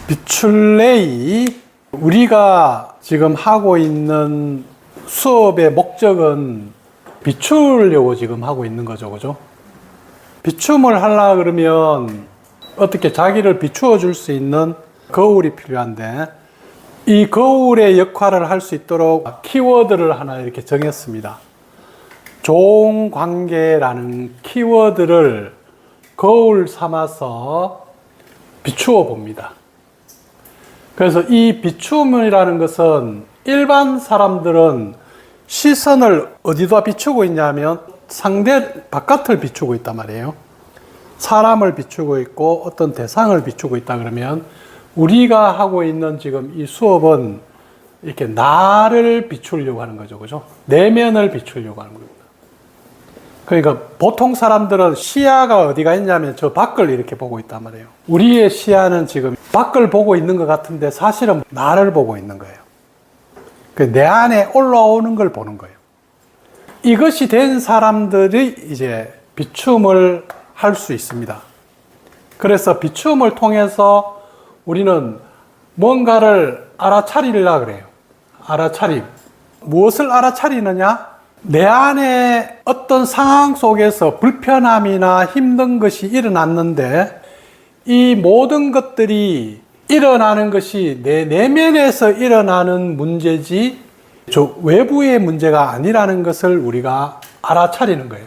비출레이, 우리가 지금 하고 있는 수업의 목적은 비추려고 지금 하고 있는 거죠. 그죠? 비춤을 하려고 그러면 어떻게 자기를 비추어 줄 수 있는 거울이 필요한데, 이 거울의 역할을 할 수 있도록 키워드를 하나 이렇게 정했습니다. 종관계라는 키워드를 거울 삼아서 비추어 봅니다. 그래서 이 비춤이라는 것은 일반 사람들은 시선을 어디다 비추고 있냐면 상대 바깥을 비추고 있단 말이에요. 사람을 비추고 있고 어떤 대상을 비추고 있다 그러면, 우리가 하고 있는 지금 이 수업은 이렇게 나를 비추려고 하는 거죠. 그죠? 내면을 비추려고 하는 겁니다. 그러니까 보통 사람들은 시야가 어디가 있냐면 저 밖을 이렇게 보고 있단 말이에요. 우리의 시야는 지금 밖을 보고 있는 것 같은데 사실은 나를 보고 있는 거예요. 내 안에 올라오는 걸 보는 거예요. 이것이 된 사람들이 이제 비춤을 할 수 있습니다. 그래서 비춤을 통해서 우리는 뭔가를 알아차리려고 그래요. 알아차림. 무엇을 알아차리느냐? 내 안에 어떤 상황 속에서 불편함이나 힘든 것이 일어났는데, 이 모든 것들이 일어나는 것이 내 내면에서 일어나는 문제지 저 외부의 문제가 아니라는 것을 우리가 알아차리는 거예요.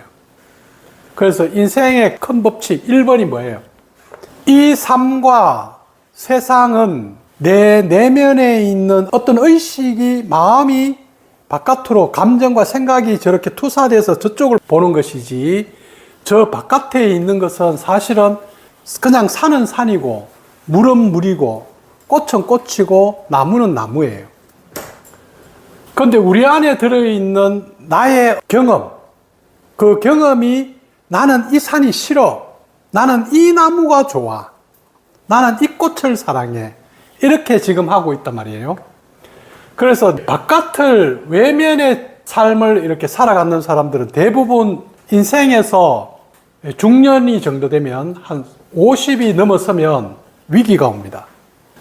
그래서 인생의 큰 법칙 1번이 뭐예요? 이 삶과 세상은 내 내면에 있는 어떤 의식이, 마음이 바깥으로 감정과 생각이 저렇게 투사돼서 저쪽을 보는 것이지, 저 바깥에 있는 것은 사실은 그냥 산은 산이고 물은 물이고 꽃은 꽃이고 나무는 나무예요. 그런데 우리 안에 들어있는 나의 경험, 그 경험이 나는 이 산이 싫어, 나는 이 나무가 좋아, 나는 이 꽃을 사랑해, 이렇게 지금 하고 있단 말이에요. 그래서 바깥을, 외면의 삶을 이렇게 살아가는 사람들은 대부분 인생에서 중년이 정도 되면 한 50이 넘어서면 위기가 옵니다.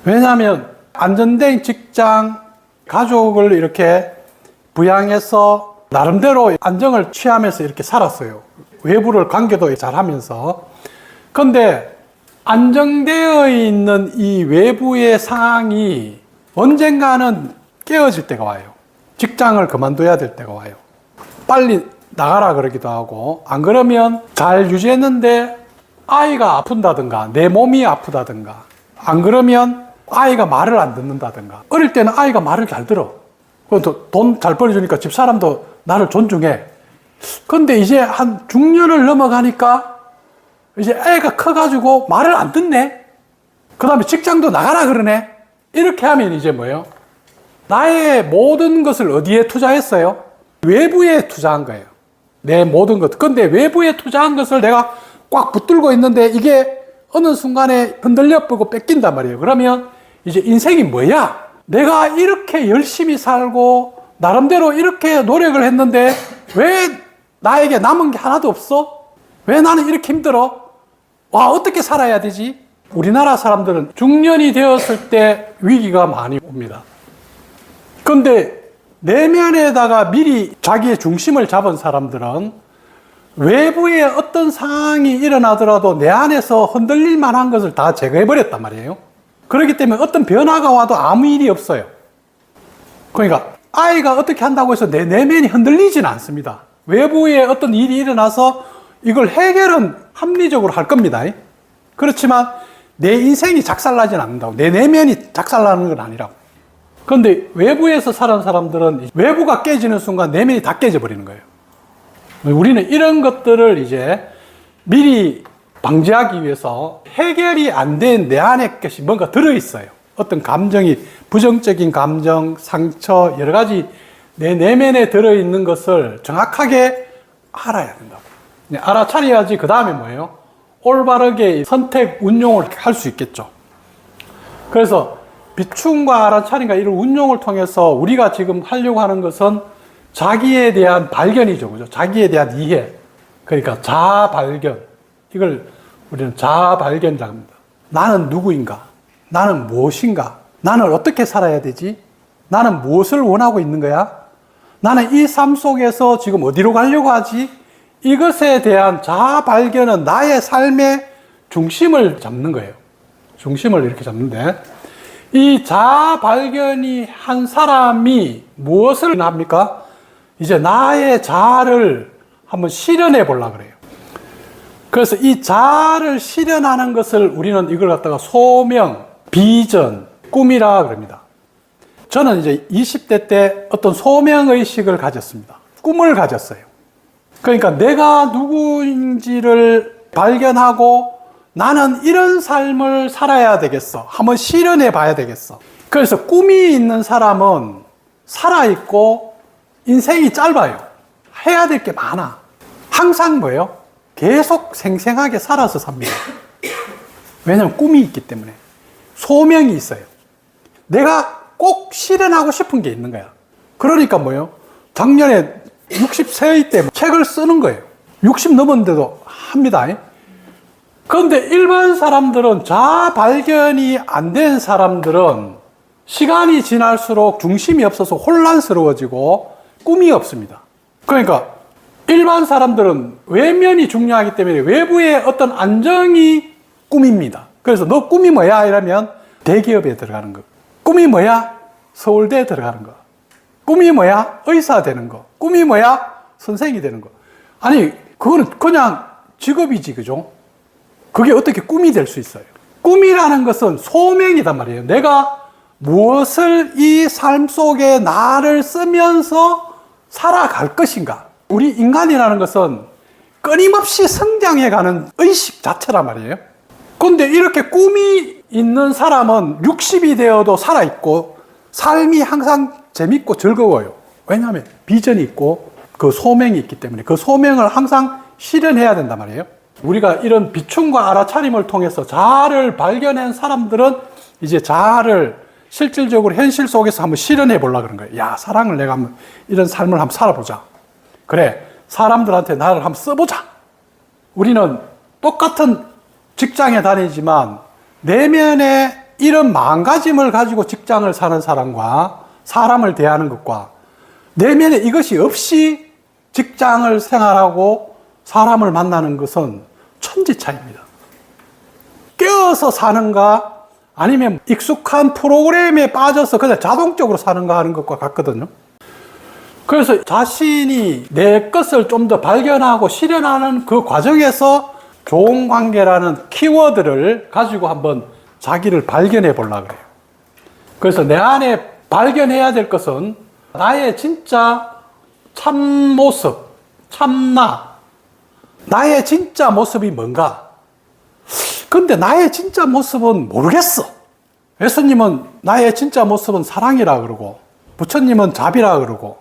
왜냐하면 안정된 직장, 가족을 이렇게 부양해서 나름대로 안정을 취하면서 이렇게 살았어요. 외부를 관계도 잘하면서. 그런데 안정되어 있는 이 외부의 상황이 언젠가는 깨어질 때가 와요. 직장을 그만둬야 될 때가 와요. 빨리 나가라 그러기도 하고, 안 그러면 잘 유지했는데 아이가 아픈다든가 내 몸이 아프다든가, 안 그러면 아이가 말을 안 듣는다든가. 어릴 때는 아이가 말을 잘 들어. 돈 잘 벌어주니까 집사람도 나를 존중해. 근데 이제 한 중년을 넘어가니까 이제 애가 커가지고 말을 안 듣네. 그 다음에 직장도 나가라 그러네. 이렇게 하면 이제 뭐예요? 나의 모든 것을 어디에 투자했어요? 외부에 투자한 거예요. 내 모든 것. 근데 외부에 투자한 것을 내가 꽉 붙들고 있는데 이게 어느 순간에 흔들려버리고 뺏긴단 말이에요. 그러면 이제 인생이 뭐야? 내가 이렇게 열심히 살고 나름대로 이렇게 노력을 했는데 왜 나에게 남은 게 하나도 없어? 왜 나는 이렇게 힘들어? 와, 어떻게 살아야 되지? 우리나라 사람들은 중년이 되었을 때 위기가 많이 옵니다. 그런데 내면에다가 미리 자기의 중심을 잡은 사람들은 외부에 어떤 상황이 일어나더라도 내 안에서 흔들릴 만한 것을 다 제거해버렸단 말이에요. 그렇기 때문에 어떤 변화가 와도 아무 일이 없어요. 그러니까 아이가 어떻게 한다고 해서 내 내면이 흔들리지는 않습니다. 외부에 어떤 일이 일어나서 이걸 해결은 합리적으로 할 겁니다. 그렇지만 내 인생이 작살나진 않는다고. 내 내면이 작살나는 건 아니라고. 그런데 외부에서 사는 사람들은 외부가 깨지는 순간 내면이 다 깨져버리는 거예요. 우리는 이런 것들을 이제 미리 방지하기 위해서 해결이 안 된 내 안에 것이 뭔가 들어있어요. 어떤 감정이, 부정적인 감정, 상처, 여러 가지 내 내면에 들어있는 것을 정확하게 알아야 된다고. 알아차려야지 그 다음에 뭐예요? 올바르게 선택, 운용을 할 수 있겠죠. 그래서 비춤과 알아차림과 이런 운용을 통해서 우리가 지금 하려고 하는 것은 자기에 대한 발견이죠. 그죠? 자기에 대한 이해. 그러니까 자아 발견. 이걸 우리는 자아 발견이라고 합니다. 나는 누구인가? 나는 무엇인가? 나는 어떻게 살아야 되지? 나는 무엇을 원하고 있는 거야? 나는 이 삶 속에서 지금 어디로 가려고 하지? 이것에 대한 자아 발견은 나의 삶의 중심을 잡는 거예요. 중심을 이렇게 잡는데, 이 자아 발견이 한 사람이 무엇을 합니까? 이제 나의 자아를 한번 실현해 보려고 그래요. 그래서 이 자아를 실현하는 것을 우리는 이걸 갖다가 소명, 비전, 꿈이라 그럽니다. 저는 이제 20대 때 어떤 소명의식을 가졌습니다. 꿈을 가졌어요. 그러니까 내가 누구인지를 발견하고 나는 이런 삶을 살아야 되겠어. 한번 실현해 봐야 되겠어. 그래서 꿈이 있는 사람은 살아있고 인생이 짧아요. 해야 될 게 많아. 항상 뭐예요? 계속 생생하게 살아서 삽니다. 왜냐하면 꿈이 있기 때문에. 소명이 있어요. 내가 꼭 실현하고 싶은 게 있는 거야. 그러니까 뭐예요? 작년에 60세의 때 책을 쓰는 거예요. 60 넘었는데도 합니다. 그런데 일반 사람들은 자아 발견이 안 된 사람들은 시간이 지날수록 중심이 없어서 혼란스러워지고 꿈이 없습니다. 그러니까 일반 사람들은 외면이 중요하기 때문에 외부의 어떤 안정이 꿈입니다. 그래서 너 꿈이 뭐야? 이러면 대기업에 들어가는 거. 꿈이 뭐야? 서울대에 들어가는 거. 꿈이 뭐야? 의사 되는 거. 꿈이 뭐야? 선생이 되는 거. 아니, 그거는 그냥 직업이지, 그죠? 그게 어떻게 꿈이 될 수 있어요? 꿈이라는 것은 소명이단 말이에요. 내가 무엇을 이 삶 속에 나를 쓰면서 살아갈 것인가. 우리 인간이라는 것은 끊임없이 성장해가는 의식 자체란 말이에요. 그런데 이렇게 꿈이 있는 사람은 60이 되어도 살아있고 삶이 항상 재밌고 즐거워요. 왜냐하면 비전이 있고 그 소명이 있기 때문에 그 소명을 항상 실현해야 된단 말이에요. 우리가 이런 비춤과 알아차림을 통해서 자아를 발견한 사람들은 이제 자아를 실질적으로 현실 속에서 한번 실현해 보려고 그런 거예요. 야, 사랑을 내가 한번 이런 삶을 한번 살아보자. 그래, 사람들한테 나를 한번 써보자. 우리는 똑같은 직장에 다니지만 내면에 이런 마음가짐을 가지고 직장을 사는 사람과 사람을 대하는 것과 내면에 이것이 없이 직장을 생활하고 사람을 만나는 것은 천지 차이입니다. 껴서 사는가 아니면 익숙한 프로그램에 빠져서 그냥 자동적으로 사는가 하는 것과 같거든요. 그래서 자신이 내 것을 좀 더 발견하고 실현하는 그 과정에서 좋은 관계라는 키워드를 가지고 한번 자기를 발견해 보려고 그래요. 그래서 내 안에 발견해야 될 것은 나의 진짜 참모습, 참나, 나의 진짜 모습이 뭔가. 근데 나의 진짜 모습은 모르겠어. 예수님은 나의 진짜 모습은 사랑이라 그러고 부처님은 자비라 그러고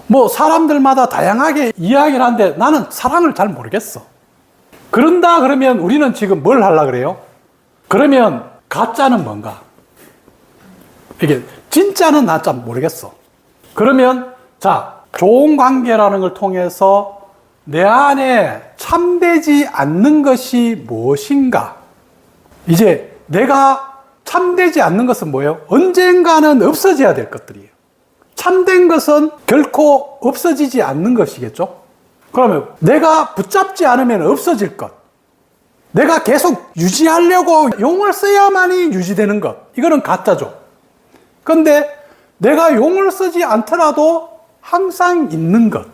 뭐 사람들마다 다양하게 이야기를 하는데 나는 사랑을 잘 모르겠어. 그런다 그러면 우리는 지금 뭘 하려고 그래요? 그러면 가짜는 뭔가? 이게 진짜는 나 잘 모르겠어. 그러면 자, 좋은 관계라는 걸 통해서 내 안에 참되지 않는 것이 무엇인가? 이제 내가 참되지 않는 것은 뭐예요? 언젠가는 없어져야 될 것들이에요. 참된 것은 결코 없어지지 않는 것이겠죠? 그러면 내가 붙잡지 않으면 없어질 것. 내가 계속 유지하려고 용을 써야만이 유지되는 것. 이거는 가짜죠. 그런데 내가 용을 쓰지 않더라도 항상 있는 것.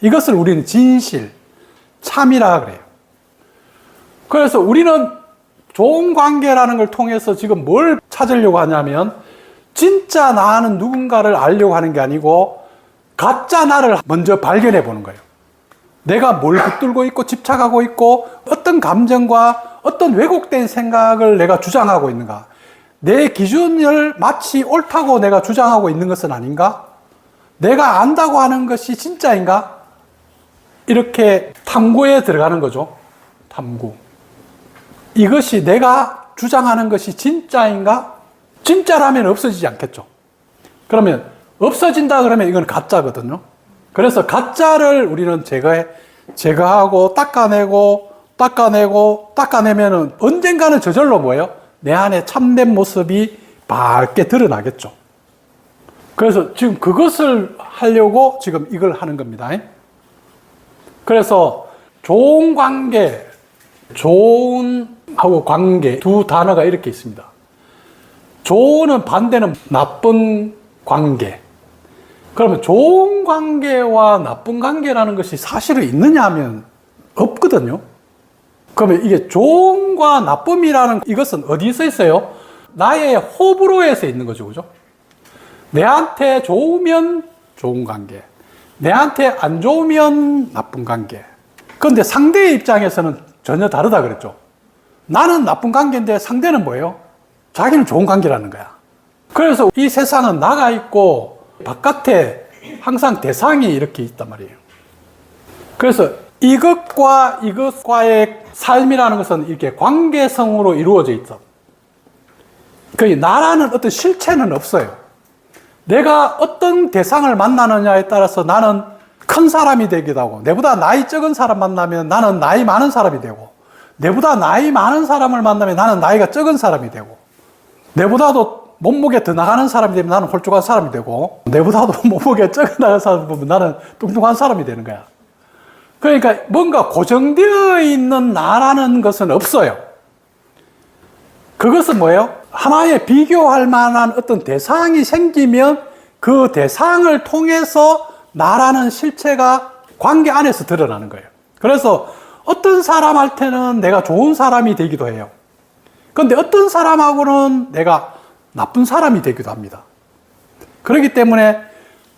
이것을 우리는 진실, 참이라 그래요. 그래서 우리는 좋은 관계라는 걸 통해서 지금 뭘 찾으려고 하냐면 진짜 나는 누군가를 알려고 하는 게 아니고 가짜 나를 먼저 발견해 보는 거예요. 내가 뭘 붙들고 있고 집착하고 있고 어떤 감정과 어떤 왜곡된 생각을 내가 주장하고 있는가. 내 기준을 마치 옳다고 내가 주장하고 있는 것은 아닌가? 내가 안다고 하는 것이 진짜인가? 이렇게 탐구에 들어가는 거죠. 탐구. 이것이 내가 주장하는 것이 진짜인가? 진짜라면 없어지지 않겠죠. 그러면 없어진다 그러면 이건 가짜거든요. 그래서 가짜를 우리는 제거하고 닦아내면은 언젠가는 저절로 뭐예요? 내 안에 참된 모습이 밝게 드러나겠죠. 그래서 지금 그것을 하려고 지금 이걸 하는 겁니다. 그래서 좋은 관계, 좋은하고 관계 두 단어가 이렇게 있습니다. 좋은은 반대는 나쁜 관계. 그러면 좋은 관계와 나쁜 관계라는 것이 사실은 있느냐 하면 없거든요. 그러면 이게 좋음과 나쁨이라는 이것은 어디서 있어요? 나의 호불호에서 있는 거죠. 그죠? 내한테 좋으면 좋은 관계, 내한테 안 좋으면 나쁜 관계. 그런데 상대의 입장에서는 전혀 다르다 그랬죠. 나는 나쁜 관계인데 상대는 뭐예요? 자기는 좋은 관계라는 거야. 그래서 이 세상은 나가 있고 바깥에 항상 대상이 이렇게 있단 말이에요. 그래서 이것과 이것과의 삶이라는 것은 이렇게 관계성으로 이루어져 있어. 거의 나라는 어떤 실체는 없어요. 내가 어떤 대상을 만나느냐에 따라서 나는 큰 사람이 되기도 하고, 내보다 나이 적은 사람 만나면 나는 나이 많은 사람이 되고, 내보다 나이 많은 사람을 만나면 나는 나이가 적은 사람이 되고, 내보다도 몸무게 더 나가는 사람이 되면 나는 홀쭉한 사람이 되고, 내보다도 몸무게 적은 나가는 사람을 보면 나는 뚱뚱한 사람이 되는 거야. 그러니까 뭔가 고정되어 있는 나라는 것은 없어요. 그것은 뭐예요? 하나의 비교할 만한 어떤 대상이 생기면 그 대상을 통해서 나라는 실체가 관계 안에서 드러나는 거예요. 그래서 어떤 사람한테는 내가 좋은 사람이 되기도 해요. 그런데 어떤 사람하고는 내가 나쁜 사람이 되기도 합니다. 그렇기 때문에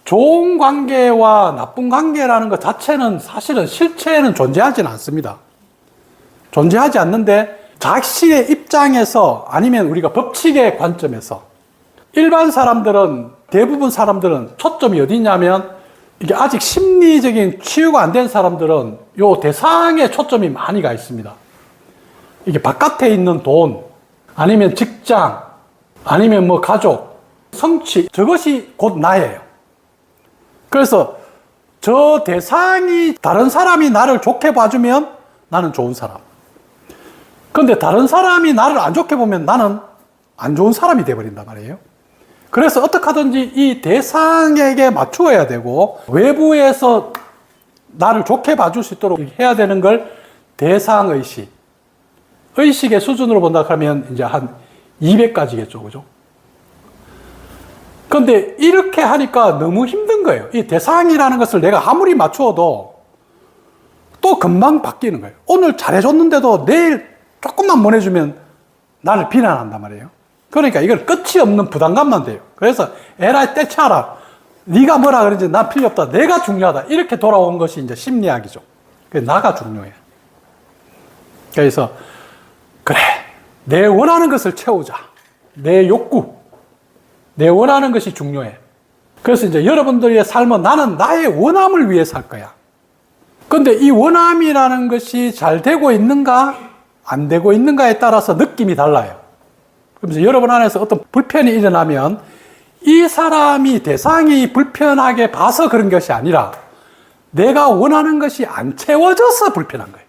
좋은 관계와 나쁜 관계라는 것 자체는 사실은 실체에는 존재하지는 않습니다. 존재하지 않는데 자신의 입장에서 아니면 우리가 법칙의 관점에서 일반 사람들은, 대부분 사람들은 초점이 어디 있냐면 이게 아직 심리적인 치유가 안 된 사람들은 요 대상에 초점이 많이 가 있습니다. 이게 바깥에 있는 돈, 아니면 직장, 아니면 뭐 가족, 성취, 저것이 곧 나예요. 그래서 저 대상이 다른 사람이 나를 좋게 봐주면 나는 좋은 사람. 그런데 다른 사람이 나를 안 좋게 보면 나는 안 좋은 사람이 돼버린단 말이에요. 그래서 어떻게 하든지 이 대상에게 맞추어야 되고 외부에서 나를 좋게 봐줄 수 있도록 해야 되는 걸 대상의식. 의식의 수준으로 본다 하면 이제 한 200가지겠죠. 그죠? 그런데 이렇게 하니까 너무 힘든 거예요. 이 대상이라는 것을 내가 아무리 맞추어도 또 금방 바뀌는 거예요. 오늘 잘해줬는데도 내일 조금만 보내주면 나를 비난한단 말이에요. 그러니까 이걸 끝이 없는 부담감만 돼요. 그래서 에라이 떼쳐라. 네가 뭐라 그러는지 난 필요 없다. 내가 중요하다. 이렇게 돌아온 것이 이제 심리학이죠. 나가 중요해. 그래서 그래, 내 원하는 것을 채우자. 내 욕구, 내 원하는 것이 중요해. 그래서 이제 여러분들의 삶은 나는 나의 원함을 위해 살 거야. 그런데 이 원함이라는 것이 잘 되고 있는가 안 되고 있는가에 따라서 느낌이 달라요. 그러면서 여러분 안에서 어떤 불편이 일어나면 이 사람이, 대상이 불편하게 봐서 그런 것이 아니라 내가 원하는 것이 안 채워져서 불편한 거예요.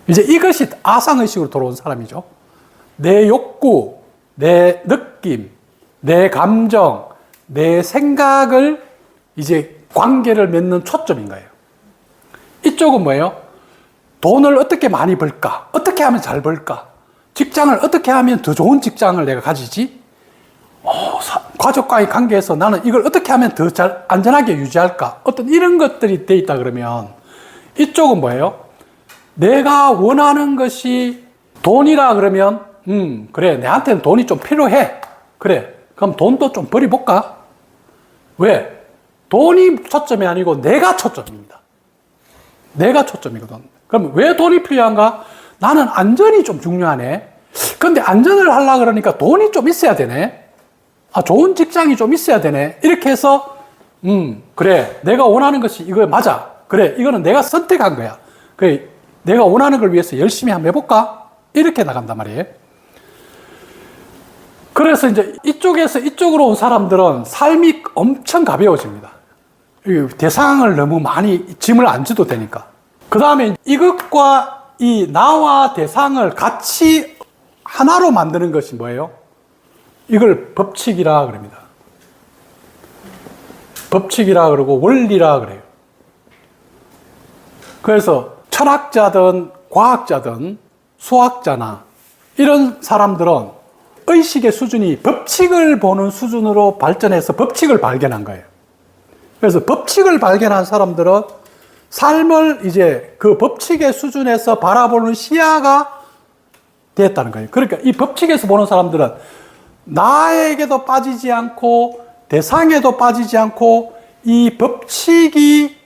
이제 이것이 아상의식으로 돌아온 사람이죠. 내 욕구, 내 느낌, 내 감정, 내 생각을 이제 관계를 맺는 초점인 거예요. 이쪽은 뭐예요? 돈을 어떻게 많이 벌까? 어떻게 하면 잘 벌까? 직장을 어떻게 하면 더 좋은 직장을 내가 가지지? 가족과의 관계에서 나는 이걸 어떻게 하면 더 잘 안전하게 유지할까? 어떤 이런 것들이 돼 있다 그러면 이쪽은 뭐예요? 내가 원하는 것이 돈이라 그러면 그래, 내한테는 돈이 좀 필요해. 그래, 그럼 돈도 좀 벌어볼까? 왜? 돈이 초점이 아니고 내가 초점입니다. 내가 초점이거든. 그럼 왜 돈이 필요한가? 나는 안전이 좀 중요하네. 근데 안전을 하려고 그러니까 돈이 좀 있어야 되네. 좋은 직장이 좀 있어야 되네. 이렇게 해서 그래, 내가 원하는 것이 이거 맞아. 그래, 이거는 내가 선택한 거야. 그래, 내가 원하는 걸 위해서 열심히 한번 해볼까? 이렇게 나간단 말이에요. 그래서 이제 이쪽에서 이쪽으로 온 사람들은 삶이 엄청 가벼워집니다. 대상을 너무 많이 짐을 안 져도 되니까. 그 다음에 이것과 이 나와 대상을 같이 하나로 만드는 것이 뭐예요? 이걸 법칙이라 그럽니다. 법칙이라 그러고 원리라 그래요. 그래서 철학자든 과학자든 수학자나 이런 사람들은 의식의 수준이 법칙을 보는 수준으로 발전해서 법칙을 발견한 거예요. 그래서 법칙을 발견한 사람들은 삶을 이제 그 법칙의 수준에서 바라보는 시야가 됐다는 거예요. 그러니까 이 법칙에서 보는 사람들은 나에게도 빠지지 않고 대상에도 빠지지 않고 이 법칙이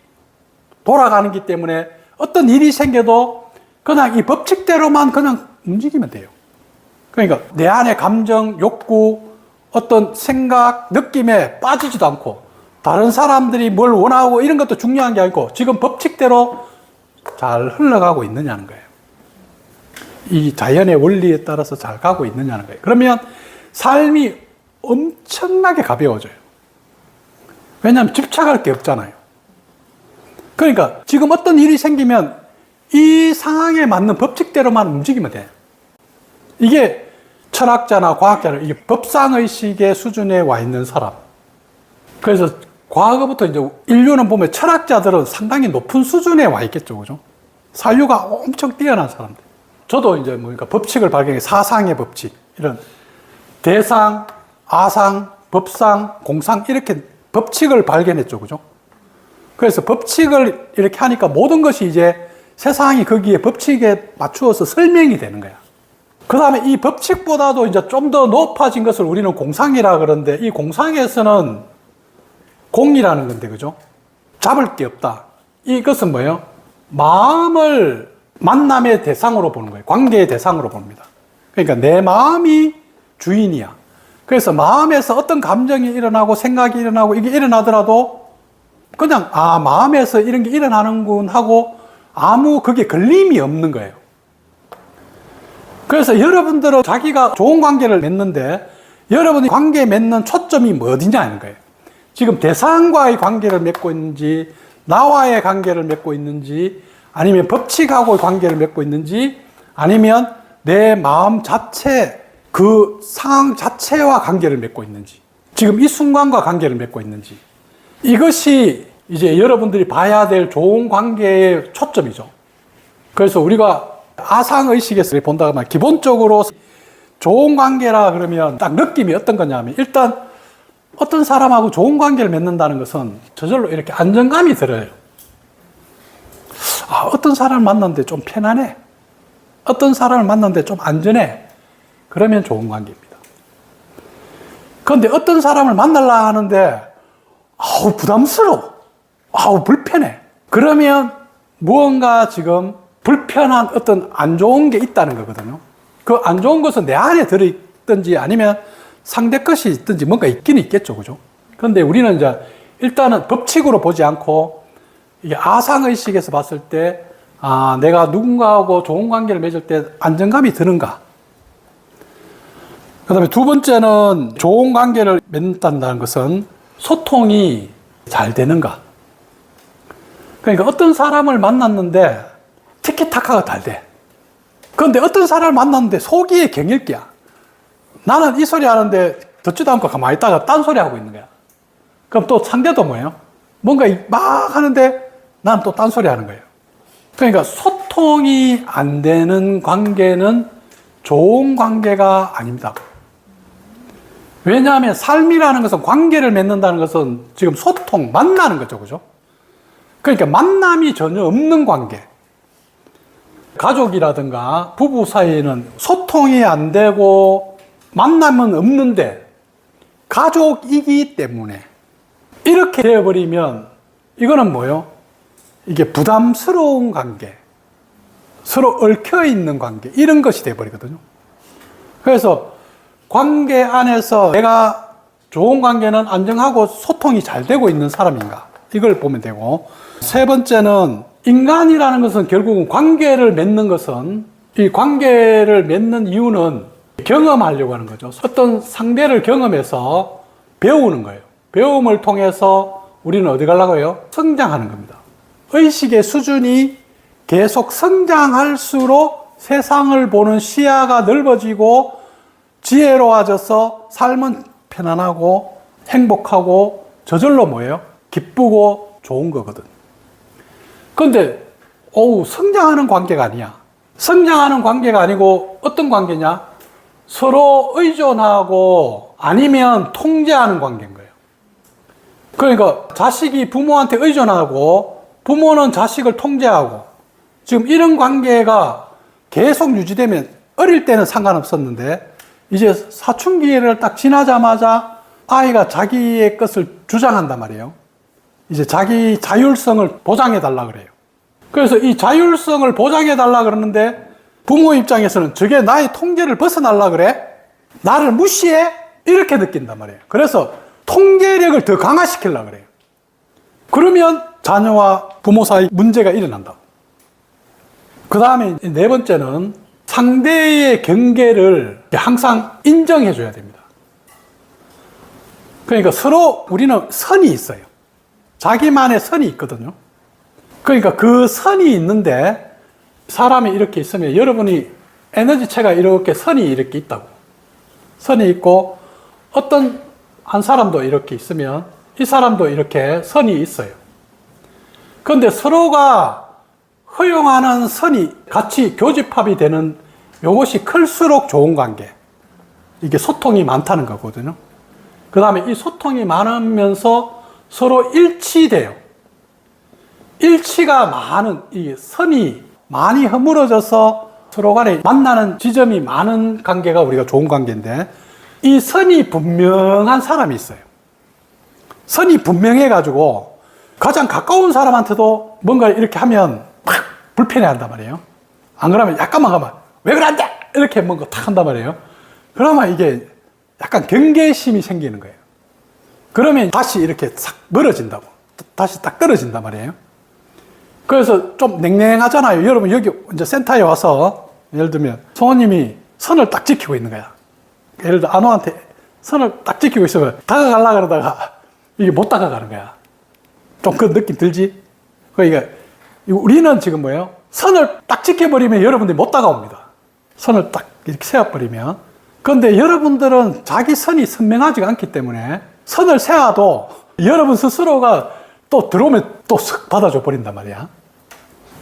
돌아가는기 때문에 어떤 일이 생겨도 그냥 이 법칙대로만 그냥 움직이면 돼요. 그러니까 내 안의 감정, 욕구, 어떤 생각, 느낌에 빠지지도 않고 다른 사람들이 뭘 원하고 이런 것도 중요한 게 아니고 지금 법칙대로 잘 흘러가고 있느냐는 거예요. 이 자연의 원리에 따라서 잘 가고 있느냐는 거예요. 그러면 삶이 엄청나게 가벼워져요. 왜냐하면 집착할 게 없잖아요. 그러니까 지금 어떤 일이 생기면 이 상황에 맞는 법칙대로만 움직이면 돼. 이게 철학자나 과학자는 이게 법상의식의 수준에 와 있는 사람. 그래서 과거부터 이제 인류는 보면 철학자들은 상당히 높은 수준에 와 있겠죠. 그죠? 사유가 엄청 뛰어난 사람들. 저도 이제 그러니까 법칙을 발견해 사상의 법칙, 이런 대상, 아상, 법상, 공상 이렇게 법칙을 발견했죠. 그죠? 그래서 법칙을 이렇게 하니까 모든 것이 이제 세상이 거기에 법칙에 맞추어서 설명이 되는 거야. 그 다음에 이 법칙보다도 이제 좀 더 높아진 것을 우리는 공상이라 그러는데 이 공상에서는 공이라는 건데, 그죠? 잡을 게 없다. 이것은 뭐예요? 마음을 만남의 대상으로 보는 거예요. 관계의 대상으로 봅니다. 그러니까 내 마음이 주인이야. 그래서 마음에서 어떤 감정이 일어나고 생각이 일어나고 이게 일어나더라도 그냥 마음에서 이런 게 일어나는군 하고 아무 그게 걸림이 없는 거예요. 그래서 여러분들은 자기가 좋은 관계를 맺는데 여러분이 관계 맺는 초점이 뭐 어디냐는 거예요. 지금 대상과의 관계를 맺고 있는지 나와의 관계를 맺고 있는지 아니면 법칙하고의 관계를 맺고 있는지 아니면 내 마음 자체 그 상황 자체와 관계를 맺고 있는지 지금 이 순간과 관계를 맺고 있는지 이것이 이제 여러분들이 봐야 될 좋은 관계의 초점이죠. 그래서 우리가 아상의식에서 본다고 하면 기본적으로 좋은 관계라 그러면 딱 느낌이 어떤 거냐면 일단 어떤 사람하고 좋은 관계를 맺는다는 것은 저절로 이렇게 안정감이 들어요. 어떤 사람을 만났는데 좀 편안해. 어떤 사람을 만났는데 좀 안전해. 그러면 좋은 관계입니다. 그런데 어떤 사람을 만나려고 하는데 부담스러워. 불편해. 그러면 무언가 지금 불편한 어떤 안 좋은 게 있다는 거거든요. 그 안 좋은 것은 내 안에 들어있든지 아니면 상대 것이 있든지 뭔가 있기는 있겠죠. 그죠? 그런데 우리는 이제 일단은 법칙으로 보지 않고 이게 아상의식에서 봤을 때 내가 누군가하고 좋은 관계를 맺을 때 안정감이 드는가. 그 다음에 두 번째는 좋은 관계를 맺는다는 것은 소통이 잘 되는가. 그러니까 어떤 사람을 만났는데 티키타카가 잘 돼. 그런데 어떤 사람을 만났는데 속이 경일기야. 나는 이 소리 하는데 듣지도 않고 가만히 있다가 딴 소리 하고 있는 거야. 그럼 또 상대도 뭐예요? 뭔가 막 하는데 난 또 딴 소리 하는 거예요. 그러니까 소통이 안 되는 관계는 좋은 관계가 아닙니다. 왜냐하면 삶이라는 것은 관계를 맺는다는 것은 지금 소통, 만나는 거죠. 그죠? 그러니까 만남이 전혀 없는 관계. 가족이라든가 부부 사이에는 소통이 안 되고 만남은 없는데 가족이기 때문에 이렇게 되어버리면 이거는 뭐예요? 이게 부담스러운 관계, 서로 얽혀있는 관계 이런 것이 되어버리거든요. 그래서 관계 안에서 내가 좋은 관계는 안정하고 소통이 잘 되고 있는 사람인가 이걸 보면 되고 세 번째는 인간이라는 것은 결국은 관계를 맺는 것은 이 관계를 맺는 이유는 경험하려고 하는 거죠. 어떤 상대를 경험해서 배우는 거예요. 배움을 통해서 우리는 어디 가려고 해요? 성장하는 겁니다. 의식의 수준이 계속 성장할수록 세상을 보는 시야가 넓어지고 지혜로워져서 삶은 편안하고 행복하고 저절로 뭐예요? 기쁘고 좋은 거거든. 그런데 성장하는 관계가 아니야. 성장하는 관계가 아니고 어떤 관계냐? 서로 의존하고 아니면 통제하는 관계인 거예요. 그러니까 자식이 부모한테 의존하고 부모는 자식을 통제하고 지금 이런 관계가 계속 유지되면 어릴 때는 상관없었는데 이제 사춘기를 딱 지나자마자 아이가 자기의 것을 주장한단 말이에요. 이제 자기 자율성을 보장해 달라 그래요. 그래서 이 자율성을 보장해 달라 그러는데 부모 입장에서는 저게 나의 통제를 벗어나려 그래? 나를 무시해? 이렇게 느낀단 말이에요. 그래서 통제력을 더 강화시키려고 그래요. 그러면 자녀와 부모 사이 문제가 일어난다. 그 다음에 네 번째는 상대의 경계를 항상 인정해 줘야 됩니다. 그러니까 서로 우리는 선이 있어요. 자기만의 선이 있거든요. 그러니까 그 선이 있는데 사람이 이렇게 있으면 여러분이 에너지체가 이렇게 선이 이렇게 있다고. 선이 있고 어떤 한 사람도 이렇게 있으면 이 사람도 이렇게 선이 있어요. 그런데 서로가 허용하는 선이 같이 교집합이 되는 이것이 클수록 좋은 관계. 이게 소통이 많다는 거거든요. 그 다음에 이 소통이 많으면서 서로 일치돼요. 일치가 많은, 이 선이 많이 허물어져서 서로 간에 만나는 지점이 많은 관계가 우리가 좋은 관계인데 이 선이 분명한 사람이 있어요. 선이 분명해가지고 가장 가까운 사람한테도 뭔가 이렇게 하면 막 불편해 한단 말이에요. 안 그러면 약간만 가면 왜 그런데? 이렇게 뭔가 탁 한단 말이에요. 그러면 이게 약간 경계심이 생기는 거예요. 그러면 다시 이렇게 싹 멀어진다고. 다시 딱 떨어진단 말이에요. 그래서 좀 냉랭하잖아요. 여러분 여기 이제 센터에 와서 예를 들면 성호님이 선을 딱 지키고 있는 거야. 예를 들어 안호한테 선을 딱 지키고 있으면 다가가려고 그러다가 이게 못 다가가는 거야. 좀 그 느낌 들지? 그러니까 우리는 지금 뭐예요? 선을 딱 지켜버리면 여러분들이 못 다가옵니다. 선을 딱 이렇게 세워버리면. 그런데 여러분들은 자기 선이 선명하지가 않기 때문에 선을 세워도 여러분 스스로가 또 들어오면 또 쓱 받아줘 버린단 말이야.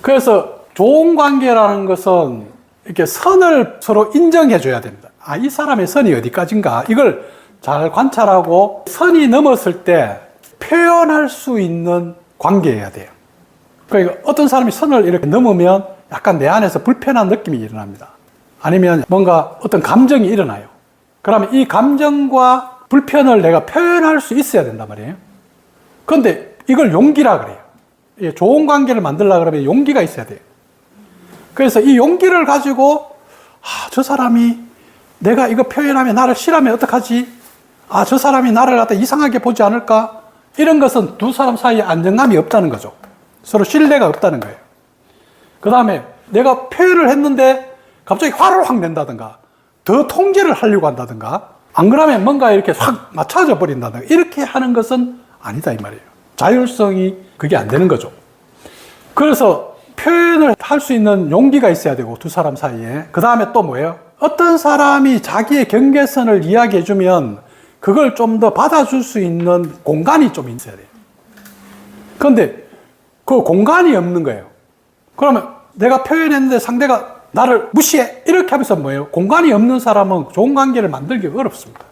그래서 좋은 관계라는 것은 이렇게 선을 서로 인정해 줘야 됩니다. 아, 이 사람의 선이 어디까지인가? 이걸 잘 관찰하고 선이 넘었을 때 표현할 수 있는 관계여야 돼요. 그러니까 어떤 사람이 선을 이렇게 넘으면 약간 내 안에서 불편한 느낌이 일어납니다. 아니면 뭔가 어떤 감정이 일어나요. 그러면 이 감정과 불편을 내가 표현할 수 있어야 된단 말이에요. 그런데 이걸 용기라 그래요. 좋은 관계를 만들려고 그러면 용기가 있어야 돼요. 그래서 이 용기를 가지고 저 사람이 내가 이거 표현하면 나를 싫어하면 어떡하지? 저 사람이 나를 갖다 이상하게 보지 않을까? 이런 것은 두 사람 사이에 안정감이 없다는 거죠. 서로 신뢰가 없다는 거예요. 그 다음에 내가 표현을 했는데 갑자기 화를 확 낸다든가 더 통제를 하려고 한다든가 안 그러면 뭔가 이렇게 확 맞춰져 버린다든가 이렇게 하는 것은 아니다 이 말이에요. 자율성이 그게 안 되는 거죠. 그래서 표현을 할 수 있는 용기가 있어야 되고 두 사람 사이에. 그 다음에 또 뭐예요? 어떤 사람이 자기의 경계선을 이야기해 주면 그걸 좀 더 받아줄 수 있는 공간이 좀 있어야 돼요. 그런데 그 공간이 없는 거예요. 그러면 내가 표현했는데 상대가 나를 무시해 이렇게 하면서 뭐예요? 공간이 없는 사람은 좋은 관계를 만들기 어렵습니다.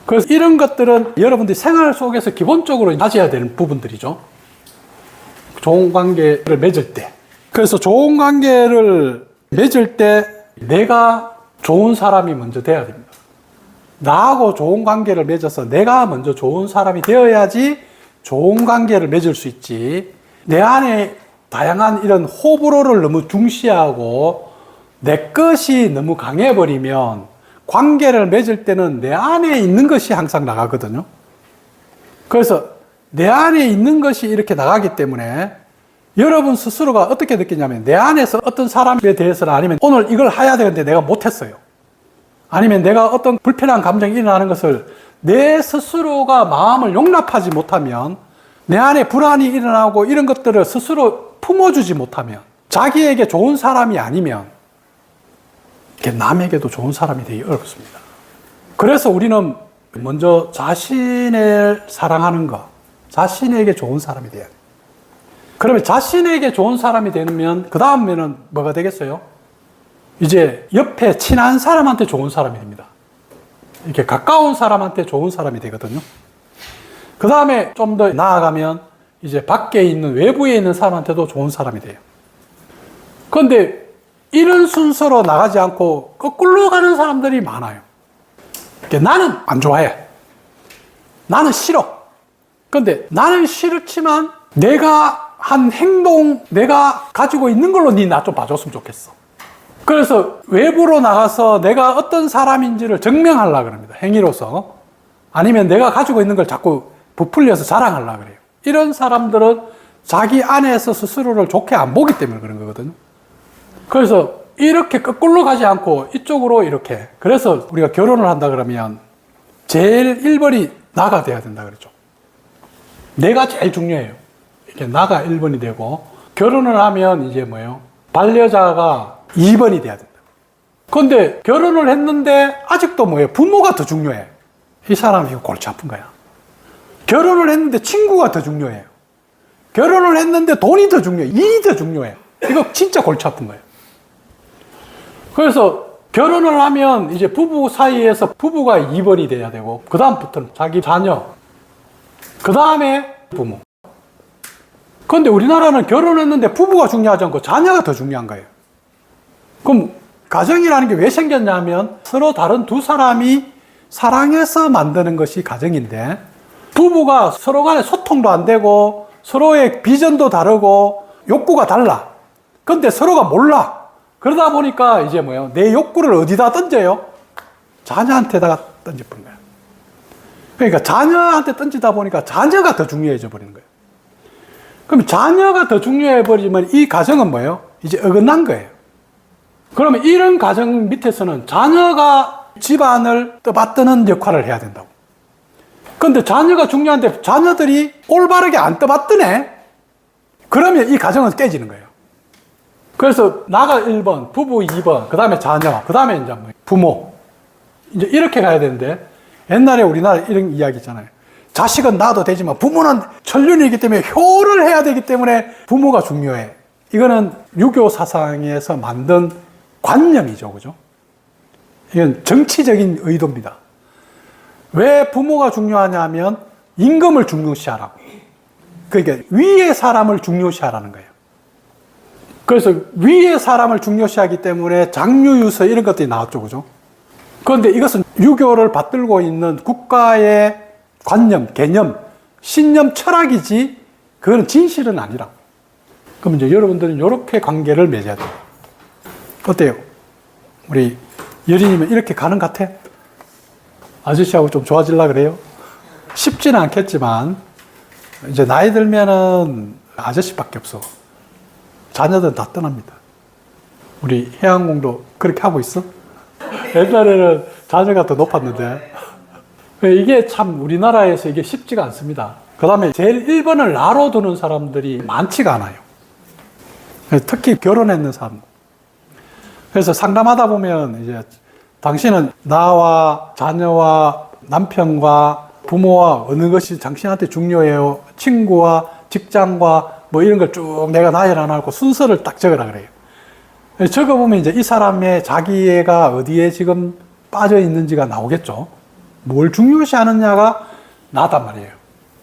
그래서 이런 것들은 여러분들이 생활 속에서 기본적으로 가져야 되는 부분들이죠. 좋은 관계를 맺을 때. 그래서 좋은 관계를 맺을 때 내가 좋은 사람이 먼저 돼야 됩니다. 나하고 좋은 관계를 맺어서 내가 먼저 좋은 사람이 되어야지 좋은 관계를 맺을 수 있지. 내 안에 다양한 이런 호불호를 너무 중시하고 내 것이 너무 강해버리면 관계를 맺을 때는 내 안에 있는 것이 항상 나가거든요. 그래서 내 안에 있는 것이 이렇게 나가기 때문에 여러분 스스로가 어떻게 느끼냐면 내 안에서 어떤 사람에 대해서는 아니면 오늘 이걸 해야 되는데 내가 못했어요. 아니면 내가 어떤 불편한 감정이 일어나는 것을 내 스스로가 마음을 용납하지 못하면 내 안에 불안이 일어나고 이런 것들을 스스로 품어주지 못하면 자기에게 좋은 사람이 아니면 남에게도 좋은 사람이 되기 어렵습니다. 그래서 우리는 먼저 자신을 사랑하는 것, 자신에게 좋은 사람이 돼야 돼요. 그러면 자신에게 좋은 사람이 되면 그 다음에는 뭐가 되겠어요? 이제 옆에 친한 사람한테 좋은 사람이 됩니다. 이렇게 가까운 사람한테 좋은 사람이 되거든요. 그 다음에 좀 더 나아가면 이제 밖에 있는 외부에 있는 사람한테도 좋은 사람이 돼요. 그런데 이런 순서로 나가지 않고 거꾸로 가는 사람들이 많아요. 나는 안 좋아해. 나는 싫어. 그런데 나는 싫지만 내가 한 행동, 내가 가지고 있는 걸로 니 나 좀 봐줬으면 좋겠어. 그래서 외부로 나가서 내가 어떤 사람인지를 증명하려고 합니다. 행위로서. 아니면 내가 가지고 있는 걸 자꾸 부풀려서 자랑하려고 그래요. 이런 사람들은 자기 안에서 스스로를 좋게 안 보기 때문에 그런 거거든요. 그래서 이렇게 거꾸로 가지 않고 이쪽으로 이렇게. 그래서 우리가 결혼을 한다 그러면 제일 1번이 나가 돼야 된다 그랬죠. 내가 제일 중요해요. 이렇게 나가 1번이 되고, 결혼을 하면 이제 뭐예요? 반려자가 2번이 돼야 된다. 그런데 결혼을 했는데 아직도 뭐예요? 부모가 더 중요해. 이 사람이 골치 아픈 거야. 결혼을 했는데 친구가 더 중요해요. 결혼을 했는데 돈이 더 중요해. 일이 더 중요해. 이거 진짜 골치 아픈 거예요. 그래서 결혼을 하면 이제 부부 사이에서 부부가 2번이 돼야 되고, 그 다음부터는 자기 자녀, 그 다음에 부모. 그런데 우리나라는 결혼했는데 부부가 중요하지 않고 자녀가 더 중요한 거예요. 그럼 가정이라는 게 왜 생겼냐면 서로 다른 두 사람이 사랑해서 만드는 것이 가정인데, 부부가 서로 간에 소통도 안 되고 서로의 비전도 다르고 욕구가 달라. 그런데 서로가 몰라. 그러다 보니까 이제 뭐예요? 내 욕구를 어디다 던져요? 자녀한테다가 던져버린 거예요. 그러니까 자녀한테 던지다 보니까 자녀가 더 중요해져 버리는 거예요. 그럼 자녀가 더 중요해 버리면 이 가정은 뭐예요? 이제 어긋난 거예요. 그러면 이런 가정 밑에서는 자녀가 집안을 떠받드는 역할을 해야 된다고. 그런데 자녀가 중요한데 자녀들이 올바르게 안 떠받드네? 그러면 이 가정은 깨지는 거예요. 그래서 나가 1번, 부부 2번, 그 다음에 자녀, 그 다음에 이제 부모. 이제 이렇게 가야 되는데, 옛날에 우리나라 이런 이야기 있잖아요. 자식은 낳아도 되지만 부모는 천륜이기 때문에 효를 해야 되기 때문에 부모가 중요해. 이거는 유교 사상에서 만든 관념이죠. 그죠? 이건 정치적인 의도입니다. 왜 부모가 중요하냐면 임금을 중요시하라고. 그러니까 위의 사람을 중요시하라는 거예요. 그래서 위의 사람을 중요시하기 때문에 장유유서 이런 것들이 나왔죠. 그죠? 그런데 이것은 유교를 받들고 있는 국가의 관념, 개념, 신념, 철학이지 그건 진실은 아니라고. 그럼 이제 여러분들은 이렇게 관계를 맺어야 돼요. 어때요? 우리 여린이면 이렇게 가는 것 같아? 아저씨하고 좀 좋아지려고 그래요? 쉽지는 않겠지만 이제 나이 들면은 아저씨밖에 없어. 자녀들은 다 떠납니다. 우리 해양공도 그렇게 하고 있어? 옛날에는 자녀가 더 높았는데 이게 참 우리나라에서 이게 쉽지가 않습니다. 그 다음에 제일 1번을 나로 두는 사람들이 많지가 않아요. 특히 결혼했는 사람. 그래서 상담하다 보면 이제 당신은 나와 자녀와 남편과 부모와 어느 것이 당신한테 중요해요? 친구와 직장과 뭐 이런 걸 쭉 내가 나열해놓고 순서를 딱 적으라 그래요. 적어보면 이제 이 사람의 자기애가 어디에 지금 빠져 있는지가 나오겠죠. 뭘 중요시하느냐가 나단 말이에요.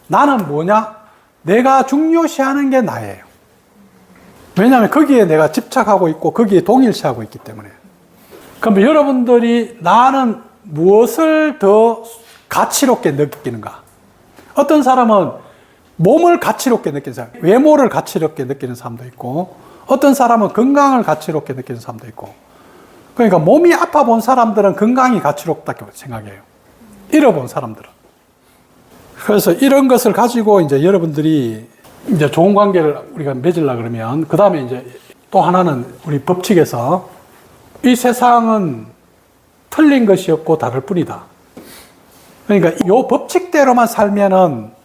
나는 뭐냐? 내가 중요시하는 게 나예요. 왜냐하면 거기에 내가 집착하고 있고 거기에 동일시하고 있기 때문에. 그럼 여러분들이 나는 무엇을 더 가치롭게 느끼는가? 어떤 사람은 몸을 가치롭게 느끼는 사람, 외모를 가치롭게 느끼는 사람도 있고, 어떤 사람은 건강을 가치롭게 느끼는 사람도 있고. 그러니까 몸이 아파 본 사람들은 건강이 가치롭다고 생각해요. 잃어본 사람들은. 그래서 이런 것을 가지고 이제 여러분들이 이제 좋은 관계를 우리가 맺으려고 그러면, 그 다음에 이제 또 하나는 우리 법칙에서 이 세상은 틀린 것이 없고 다를 뿐이다. 그러니까 이 법칙대로만 살면은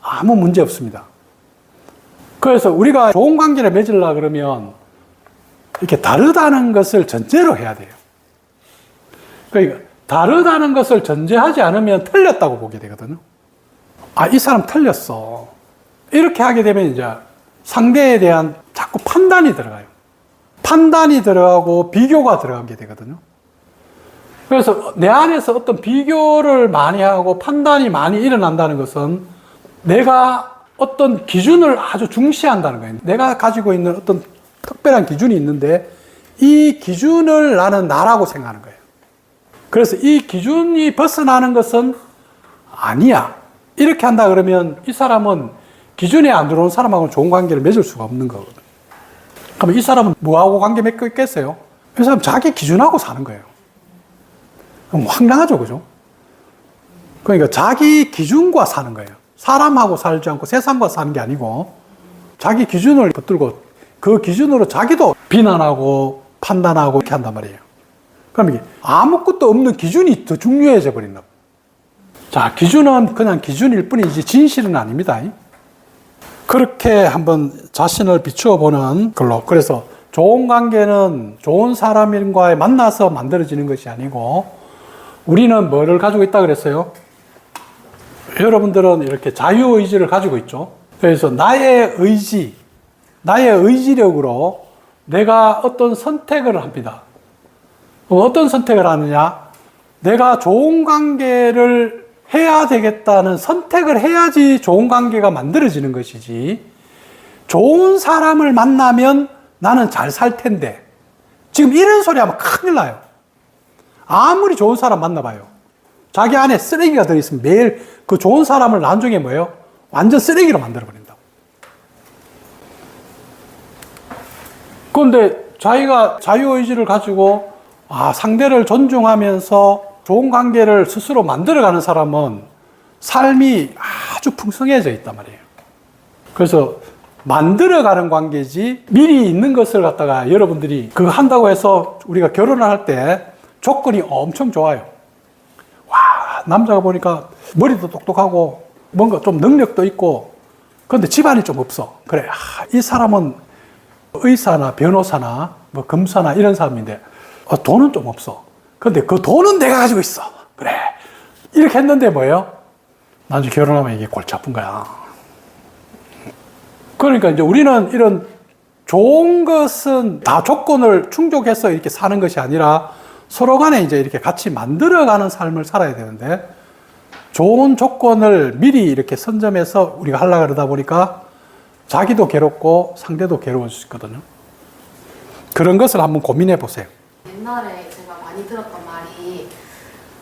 아무 문제 없습니다. 그래서 우리가 좋은 관계를 맺으려고 그러면 이렇게 다르다는 것을 전제로 해야 돼요. 그러니까 다르다는 것을 전제하지 않으면 틀렸다고 보게 되거든요. 아, 이 사람 틀렸어. 이렇게 하게 되면 이제 상대에 대한 자꾸 판단이 들어가요. 판단이 들어가고 비교가 들어가게 되거든요. 그래서 내 안에서 어떤 비교를 많이 하고 판단이 많이 일어난다는 것은 내가 어떤 기준을 아주 중시한다는 거예요. 내가 가지고 있는 어떤 특별한 기준이 있는데 이 기준을 나는 나라고 생각하는 거예요. 그래서 이 기준이 벗어나는 것은 아니야. 이렇게 한다 그러면 이 사람은 기준에 안 들어온 사람하고는 좋은 관계를 맺을 수가 없는 거거든요. 그럼 이 사람은 뭐하고 관계 맺고 있겠어요? 이 사람 자기 기준하고 사는 거예요. 그럼 황당하죠, 그죠? 그러니까 자기 기준과 사는 거예요. 사람하고 살지 않고 세상과 사는 게 아니고 자기 기준을 붙들고 그 기준으로 자기도 비난하고 판단하고 이렇게 한단 말이에요. 그럼 이게 아무것도 없는 기준이 더 중요해져 버린다. 자, 기준은 그냥 기준일 뿐이지 진실은 아닙니다. 그렇게 한번 자신을 비추어 보는 걸로. 그래서 좋은 관계는 좋은 사람과의 만나서 만들어지는 것이 아니고 우리는 뭐를 가지고 있다 그랬어요? 여러분들은 이렇게 자유의지를 가지고 있죠. 그래서 나의 의지, 나의 의지력으로 내가 어떤 선택을 합니다. 어떤 선택을 하느냐? 내가 좋은 관계를 해야 되겠다는 선택을 해야지 좋은 관계가 만들어지는 것이지, 좋은 사람을 만나면 나는 잘 살 텐데, 지금 이런 소리 하면 큰일 나요. 아무리 좋은 사람 만나봐요. 자기 안에 쓰레기가 들어있으면 매일 그 좋은 사람을 나중에 뭐예요? 완전 쓰레기로 만들어버린다고. 그런데 자기가 자유의지를 가지고 상대를 존중하면서 좋은 관계를 스스로 만들어가는 사람은 삶이 아주 풍성해져 있단 말이에요. 그래서 만들어가는 관계지 미리 있는 것을 갖다가 여러분들이 그거 한다고 해서 우리가 결혼을 할 때 조건이 엄청 좋아요. 와, 남자가 보니까 머리도 똑똑하고 뭔가 좀 능력도 있고 그런데 집안이 좀 없어. 그래, 이 사람은 의사나 변호사나 뭐 검사나 이런 사람인데 돈은 좀 없어. 근데 그 돈은 내가 가지고 있어. 그래. 이렇게 했는데 뭐예요? 나중에 결혼하면 이게 골치 아픈 거야. 그러니까 이제 우리는 이런 좋은 것은 다 조건을 충족해서 이렇게 사는 것이 아니라 서로 간에 이제 이렇게 같이 만들어가는 삶을 살아야 되는데 좋은 조건을 미리 이렇게 선점해서 우리가 하려고 그러다 보니까 자기도 괴롭고 상대도 괴로울 수 있거든요. 그런 것을 한번 고민해 보세요. 옛날에 제가 많이 들었던 말이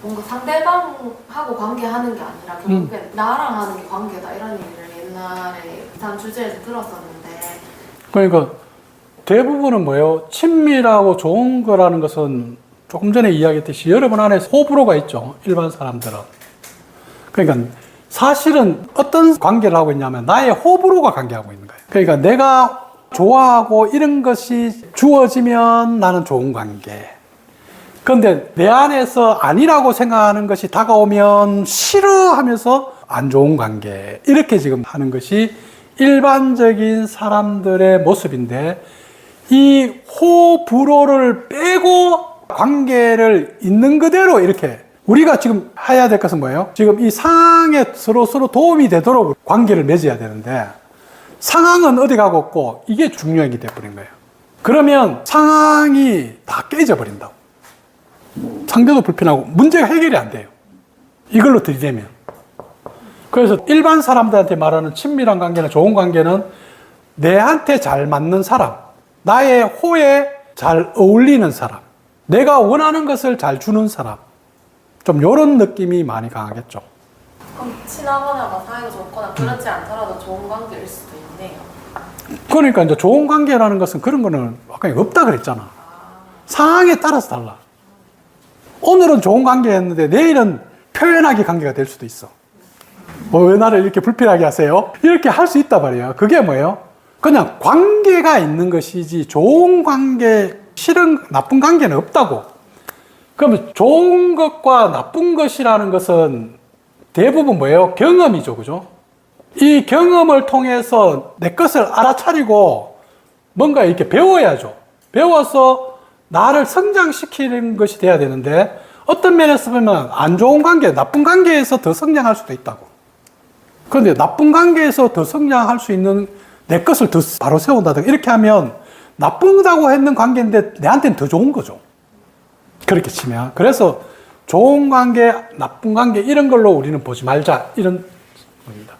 뭔가 상대방하고 관계하는 게 아니라 결국엔 나랑 하는 게 관계다 이런 얘기를 옛날에 비슷한 주제에서 들었었는데 그러니까 대부분은 뭐예요? 친밀하고 좋은 거라는 것은 조금 전에 이야기했듯이 여러분 안에 호불호가 있죠. 일반 사람들은. 그러니까 사실은 어떤 관계를 하고 있냐면 나의 호불호가 관계하고 있는 거예요. 그러니까 내가 좋아하고 이런 것이 주어지면 나는 좋은 관계. 그런데 내 안에서 아니라고 생각하는 것이 다가오면 싫어하면서 안 좋은 관계. 이렇게 지금 하는 것이 일반적인 사람들의 모습인데 이 호불호를 빼고 관계를 있는 그대로 이렇게 우리가 지금 해야 될 것은 뭐예요? 지금 이 상황에 서로 도움이 되도록 관계를 맺어야 되는데 상황은 어디 가고 없고 이게 중요하게 돼버린 거예요. 그러면 상황이 다 깨져버린다고. 상대도 불편하고 문제가 해결이 안 돼요. 이걸로 들이대면. 그래서 일반 사람들한테 말하는 친밀한 관계나 좋은 관계는 내한테 잘 맞는 사람, 나의 호에 잘 어울리는 사람, 내가 원하는 것을 잘 주는 사람, 좀 이런 느낌이 많이 강하겠죠. 그럼 친하거나 사이가 좋거나 그렇지 않더라도 좋은 관계일 수도 있네요. 그러니까 이제 좋은 관계라는 것은 그런 거는 아까 없다 그랬잖아. 상황에 따라서 달라. 오늘은 좋은 관계였는데 내일은 표현하기 관계가 될 수도 있어. 왜 나를 이렇게 불편하게 하세요? 이렇게 할 수 있단 말이에요. 그게 뭐예요? 그냥 관계가 있는 것이지 좋은 관계, 싫은, 나쁜 관계는 없다고. 그러면 좋은 것과 나쁜 것이라는 것은 대부분 뭐예요? 경험이죠. 그죠? 이 경험을 통해서 내 것을 알아차리고 뭔가 이렇게 배워야죠. 배워서 나를 성장시키는 것이 돼야 되는데 어떤 면에서 보면 안 좋은 관계, 나쁜 관계에서 더 성장할 수도 있다고. 그런데 나쁜 관계에서 더 성장할 수 있는 내 것을 더 바로 세운다든가 이렇게 하면 나쁘다고 했는 관계인데 내한테는 더 좋은 거죠. 그렇게 치면. 그래서 좋은 관계, 나쁜 관계 이런 걸로 우리는 보지 말자 이런 겁니다.